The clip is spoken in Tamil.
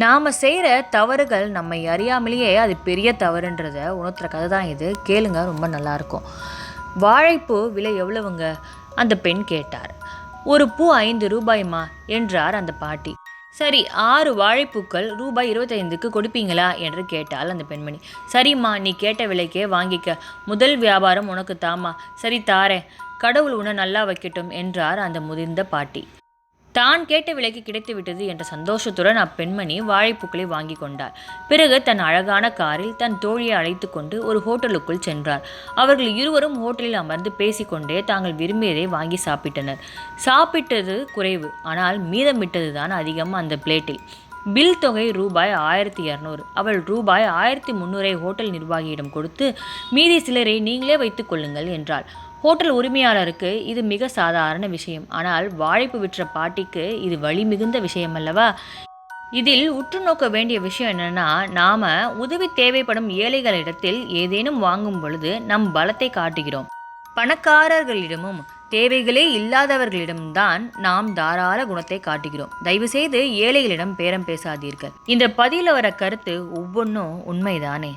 நாம் செய்கிற தவறுகள் நம்மை அறியாமலேயே அது பெரிய தவறுன்றத உணர்த்துற கதை தான் இது. கேளுங்க, ரொம்ப நல்லாயிருக்கும். வாழைப்பூ விலை எவ்வளவுங்க? அந்த பெண் கேட்டார். ஒரு பூ 5 ரூபாய்மா என்றார் அந்த பாட்டி. சரி, 6 வாழைப்பூக்கள் ரூபாய் 25க்கு கொடுப்பீங்களா என்று கேட்டாள் அந்த பெண்மணி. சரிம்மா, நீ கேட்ட விலைக்கே வாங்கிக்க. முதல் வியாபாரம் உனக்கு தாமா. சரி, தாரேன். கடவுள் உன்னை நல்லா வைக்கட்டும் என்றார் அந்த முதிர்ந்த பாட்டி. தான் கேட்ட விலைக்கு கிடைத்துவிட்டது என்ற சந்தோஷத்துடன் அப்பெண்மணி வாழைப்பூக்களை வாங்கி கொண்டார். பிறகு தன் அழகான காரில் தன் தோழியை அழைத்து கொண்டு ஒரு ஹோட்டலுக்குள் சென்றார். அவர்கள் இருவரும் ஹோட்டலில் அமர்ந்து பேசிக்கொண்டே தாங்கள் விரும்பியதை வாங்கி சாப்பிட்டனர். சாப்பிட்டது குறைவு, ஆனால் மீதமிட்டதுதான் அதிகம் அந்த பிளேட்டில். பில் தொகை ரூபாய் 1200. அவள் ரூபாய் 1300 ஹோட்டல் நிர்வாகியிடம் கொடுத்து, மீதி சிலரை நீங்களே வைத்துக் கொள்ளுங்கள் என்றாள். ஹோட்டல் உரிமையாளருக்கு இது மிக சாதாரண விஷயம். ஆனால் வாழைப்பு விற்ற பாட்டிக்கு இது வழி மிகுந்த விஷயம் அல்லவா? இதில் உற்று நோக்க வேண்டிய விஷயம் என்னன்னா, நாம உதவி தேவைப்படும் ஏழைகளிடத்தில் ஏதேனும் வாங்கும் பொழுது நம் பலத்தை காட்டுகிறோம். பணக்காரர்களிடமும் தேவைகளே இல்லாதவர்களிடம்தான் நாம் தாராள குணத்தை காட்டுகிறோம். தயவுசெய்து ஏழைகளிடம் பேரம் பேசாதீர்கள். இந்த பதில வர கருத்து ஒவ்வொன்றும் உண்மைதானே?